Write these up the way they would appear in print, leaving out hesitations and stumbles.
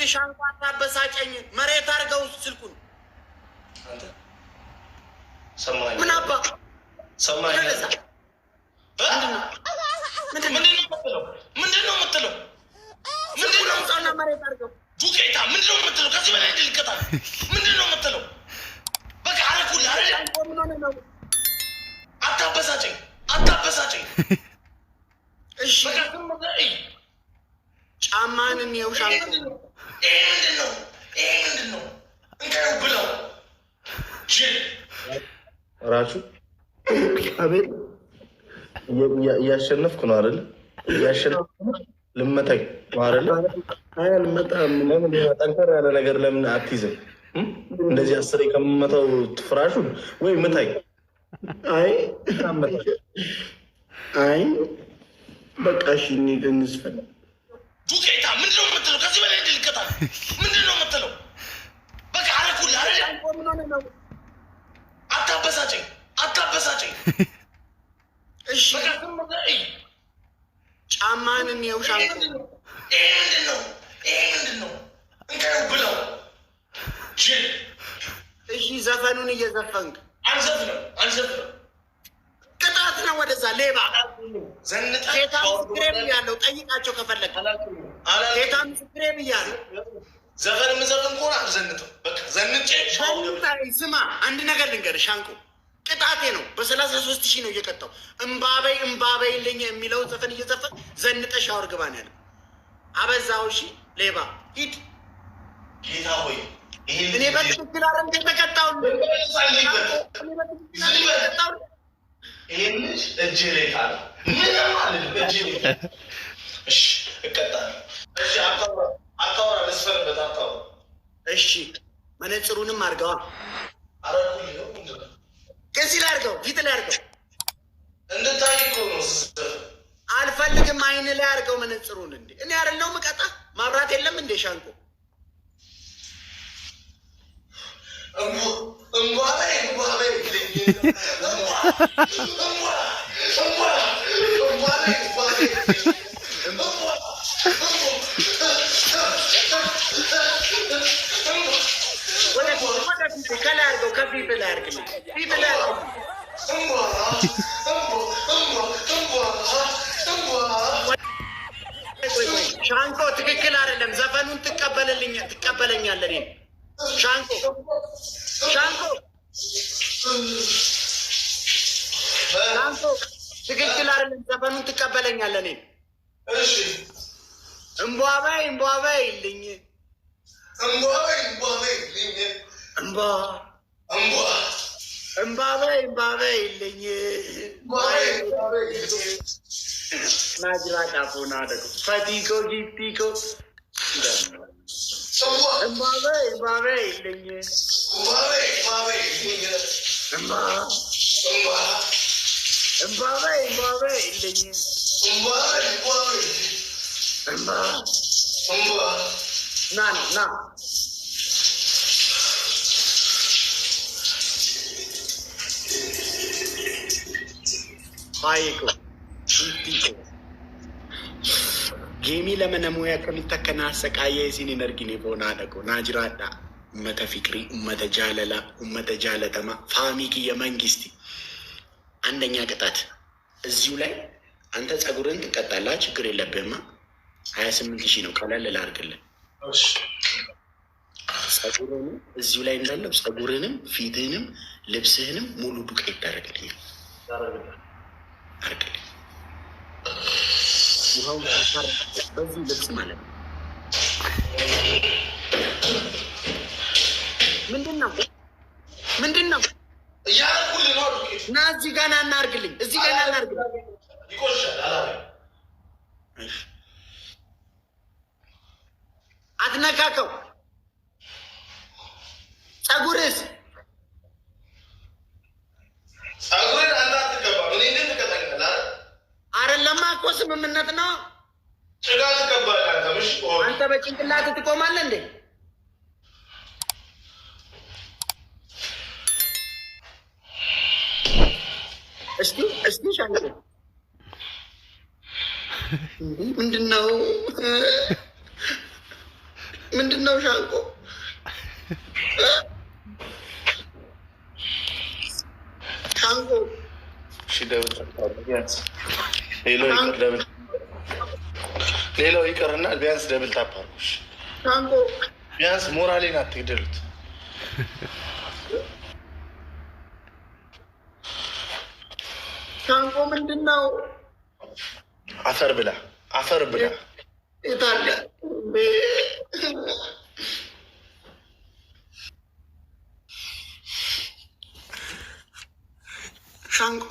ሻንቋ አታበሳጨኝ። መሬት አድርገው ስልኩን። ሰማኸኝ? ምን አባ ሰማኸኝ? ምንድን ነው የምትለው? ስልኩን መሬት አድርገው። ዱቄታ ምንድን ነው የምትለው? ከዚህ በላይ ልቀጣ። ምንድን ነው የምትለው? በቃ አረኩልህ አይደል? አታበሳጨኝ። እሺ ጫማንን የውሻንቁ ይሄ ምንድን ነው? እንካዩ ብለው ራሱ አቤት እያሸነፍኩ ነው አይደል? እያሸነፍኩ ልመታኝ ነው አይደል? አይ አልመጣም። ለምን ጠንከር ያለ ነገር ለምን አትይዝም? እንደዚህ አስሬ ከምመታው ፍራሹን ወይ ምታኝ። አይ በቃ እሺ እንሂድ እንስፈል። ዱቄታ ምንድን ነው የምትለው? ከዚህ በላይ ልቀጣ። ምንድን ነው የምትለው? በቃ አረኩልህ አይደል? አታበሳጨኝ። እሺ ጫማንን የውሻንቁ ይሄ ምንድን ነው? እንካዩ ብለው እሺ ዘፈኑን እየዘፈንክ አልዘፍንም። ቅጣት ነው። ወደዛ ሌባ ዘንጠ ጌታ ምስክሬ ብያለሁ። ጠይቃቸው ከፈለግ ጌታ ምስክሬ ብያለሁ። ዘፈን የምዘፍን ከሆነ አልዘንጥም። በቃ ዘንጬ ስማ፣ አንድ ነገር ልንገርህ ሻንቁ፣ ቅጣቴ ነው። በ33,000 ነው እየቀጣው። እምባበይ ልኝ የሚለውን ዘፈን እየዘፈን ዘንጠ ሻወር ግባ ነው ያለው። አበዛው። እሺ ሌባ ሂድ። ጌታ ሆይ እኔ በትክክል አረም የተቀጣው ይህን ልጅ እጅ ላይ ጣል። ምንም አልልም። እጅ ላይ እሺ፣ እቀጣለሁ። እሺ አታውራ፣ ልስፈርበት። አታውራ። እሺ መነጽሩንም አድርገዋል። አረኩልህ ነው ምንድን ነው? ከዚህ ላይ አድርገው፣ ፊት ላይ አድርገው። እንድታይ እኮ ነው። አልፈልግም። አይን ላይ አድርገው መነጽሩን። እንዴ እኔ አይደለሁም እቀጣ። ማብራት የለም እንዴ ሻንቆ? ከላይ አድርገው፣ ከፊት ላይ አድርግልኝ። ፊት ላይ ሻንቆ ትክክል አይደለም። ዘፈኑን ትቀበለኛለህ እኔን ሻንቆ ትክክል አይደለም። ዘፈኑን ትቀበለኛለህ እኔን። እሺ እምቧበይ ይልኝ እምባበይ ይልኝ ናጅራ ጫፎና ደግ ፈቲኮ ጊፍቲኮ እምባበይ ይልኝ እምባበይ ይልኝ ና ባይኮ ጌሚ ለመነሙያ ከሚተከና አሰቃየ የሲን ኢነርጊኔ ቦና ደጎ ናጅራዳ ኡመተ ፊክሪ ኡመተ ጃለላ ኡመተ ጃለተማ ፋሚኪ የመንግስቲ አንደኛ ቅጣት እዚሁ ላይ አንተ ጸጉርን ትቀጣላ። ችግር የለብህማ። 28,000 ነው። ቀለል ላድርግልህ። ጸጉርንም እዚሁ ላይ እንዳለው ጸጉርንም ፊትህንም ልብስህንም ሙሉ ዱቄት ይደረግልኛል። አርግልኝ ውሃው በዚህ ልብስ ማለት ነው። ምንድን ነው እያደረኩልህ ነው። እና እዚህ ጋር ና እናርግልኝ። እዚህ ጋር ና እናርግልኝ። ይቆሻል። አትነካከው። ጸጉርስ ጸጉርን አንተ አትቀባም። እኔ እንዴት ትቀጣኛለህ? አይደለማ እኮ ስምምነት ነው። ጭቃ ትቀባለህ አንተ። ምሽ አንተ በጭንቅላት ትቆማለህ እንዴ? እስቲ ሻንቆ ምንድን ነው? ምንድን ነው ሻንቆ? ሻንቆ ሌላው ይቀርና ቢያንስ ደብል ታፓርኩሽ። ሻንቆ ቢያንስ ሞራሌን አትግደሉት። ሻንቆ ምንድን ነው? አፈር ብላ አፈር ብላ የታለ ሻንቆ?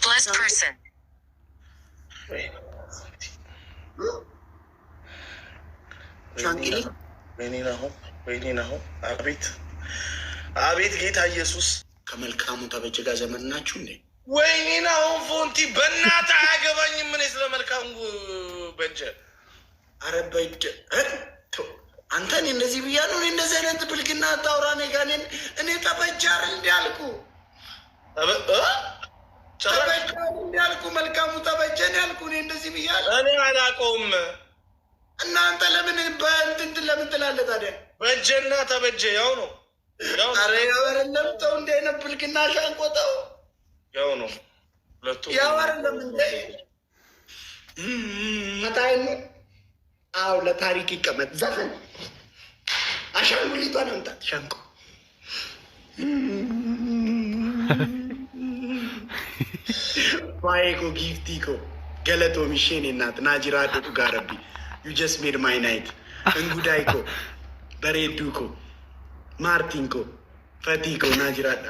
Blessed person. ወይኔ ናሆም አቤት አቤት ጌታ ኢየሱስ ከመልካሙ ተበጀ ጋር ዘመን ናችሁ እንዴ? ወይኔ ናሆም ፎንቲ በእናትህ አያገባኝም። ምን ስለ መልካሙ በጀ አረ በጀ አንተ እኔ እንደዚህ ብያለሁ። እኔ እንደዚህ አይነት ብልግና አታውራ። እኔ ጋር እኔ ተበጃር እንዲያልኩ ተበጃር እንዲያልኩ መልካሙ ተበጀን ያልኩ እኔ እንደዚህ ብያለሁ። እኔ አላውቀውም። እናንተ ለምን በእንትን ለምን ትላለህ ታዲያ? በጀና ተበጀ ያው ነው። አረ ያው አይደለም። ተው እንደ አይነት ብልግና ሻንቆጠው ያው ነው። ሁለቱም ያው አይደለም እንደ መታይኑ። አዎ ለታሪክ ይቀመጥ። ዘፈን አሻንጉሊቷን አምጣት ሻንቆ። ባይኮ ጊፍቲኮ ገለቶ ሚሼን እናት ናጅራ ደቁ ጋረቢ ዩ ጀስት ሜድ ማይ ናይት እንጉዳይኮ በሬዱኮ ማርቲንኮ ፈቲኮ ናጅራዳ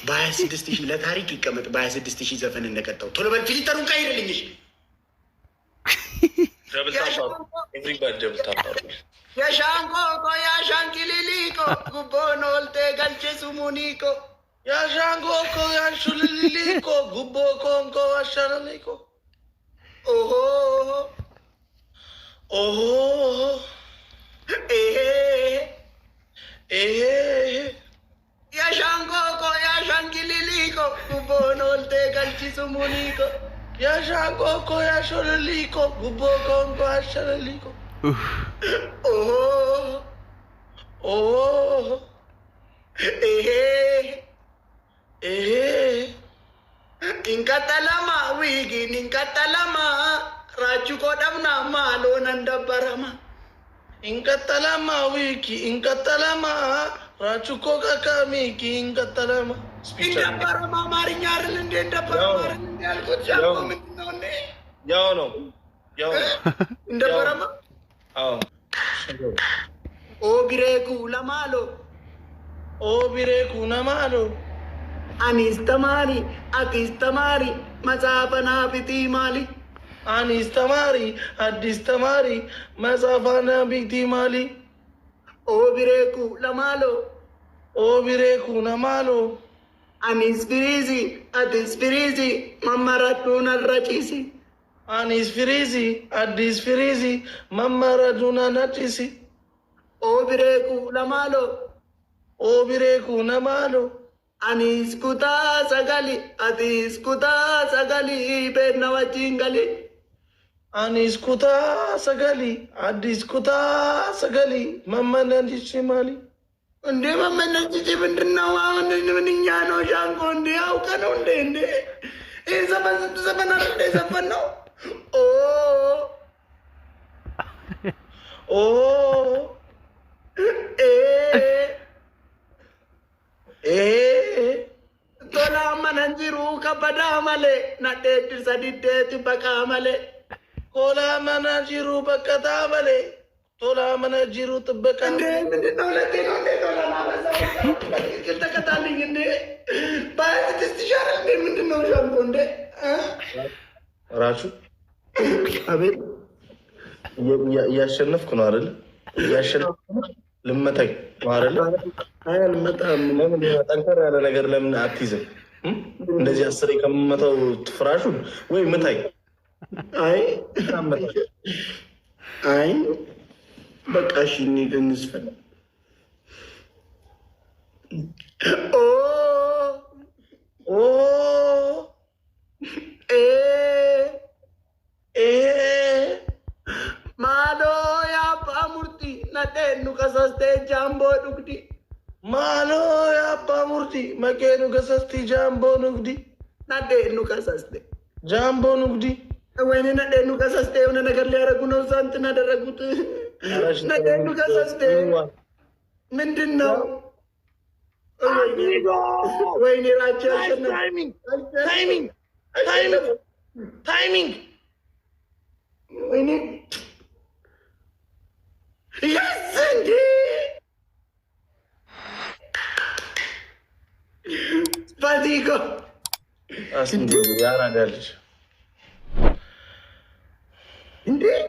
በ26,000 ለታሪክ ይቀመጥ። በ26,000 ዘፈን እንደቀጣው ቶሎ በል ፊሊተሩን ቀይርልኝ። የሻንቆ ያሻንኪሊሊቆ ጉቦን ወልቴ ገልቼ ሱሙኒቆ ያሻንጎኮ ያንሹልሊሊቆ ጉቦ ኮንኮ አሻለሊቆ ኦሆ ኦሆ ኤሄ ኤሄ ያሻንቆ ያሻንኪሊሊቆ ጉቦን ወልቴ ገልቼ ሱሙኒቆ ያሻንጎኮ ያንሹልሊቆ ጉቦ ኮንኮ አሻለሊቆ ኦሆ ኦሆ ኤሄ ኤሄ ኢንቀጠለማ ዊጊን ኢንቀጠለማ ራቹ ቆደምና ማሎን እንደበረማ ኢንቀጠለማ ዊኪ ኢንቀጠለማ ራቹኮ ቀቀሚኪ ኢንቀጠለማ እንደበረማ አማርኛ አይደል እንዴ? እንደበረማ አይደል እንዴ ያልኩት? ሻንቆ ምንድን ነው እንዴ? ያው ነው ያው ነው እንደበረማ አዎ ኦቢሬኩ ለማሎ ኦቢሬኩ ነማሎ አኒስ ተማሪ አቲስ ተማሪ መጽሐፈና ፊቲ ማሊ አኒስ ተማሪ አዲስ ተማሪ መጽሐፈና ፊቲ ማሊ ኦቢሬኩ ለማሎ ኦቢሬኩ ነማሎ አኒስ ፍሪዚ አቲስ ፍሪዚ መመረቱን አልረጪሲ አኒስ ፍሪዚ አዲስ ፍሪዚ መመረቱን ነጪሲ ኦቢሬኩ ለማሎ ኦቢሬኩ ነማሎ አኒስ ኩታ ሰገሊ አቲስ ኩታ ሰገሊ ቤና ወጂንገሊ አኒስ ኩታ ሰገሊ አዲስ ኩታ ሰገሊ መመነንቺ ማሊ እንዴ መመነንቺ ምንድን ነው? አሁን ምንኛ ነው ሻንቆ? እንዴ አውቀ ነው እንዴ? እንዴ ይህ ዘፈን ስንት ዘፈን አለ እንዴ? ዘፈን ነው ኦ tola mananjiru kabada male na deetir sadideti baka male tola mananjiru bakata male tola mananjiru tbaka እንዴ ምንድነው? ለቴ ነው እንዴ? tola ማበዛ ተከታልኝ እንዴ ባይት ትሻራል እንዴ? ምንድነው ሻንቆ እንዴ? ራሱ አቤት እያሸነፍኩ ነው አይደል? እያሸነፍኩ ልመታኝ ነው አይደል? አይ አልመጣም። ለምን ጠንከር ያለ ነገር ለምን አትይዝም? እንደዚህ አስሬ ከምመታው ፍራሹን ወይ ምታይ። አይ በቃ እሺ እንሂድ እንስፈን። ማሎ የአባ ሙርቲ መቄኑ ገሰስቲ ጃምቦ ንግዲ ናዴኑ ከሰስቴ ጃምቦ ንግዲ ወይኔ ናዴኑ ከሰስቴ የሆነ ነገር ሊያደርጉ ነው። እዛ እንትን አደረጉት። ናዴኑ ከሰስቴ ምንድን ነው? ወይኔ ራቻ ታይሚንግ ወይኔ ያስ እንዴ ስፓቲኮ ያራዳልች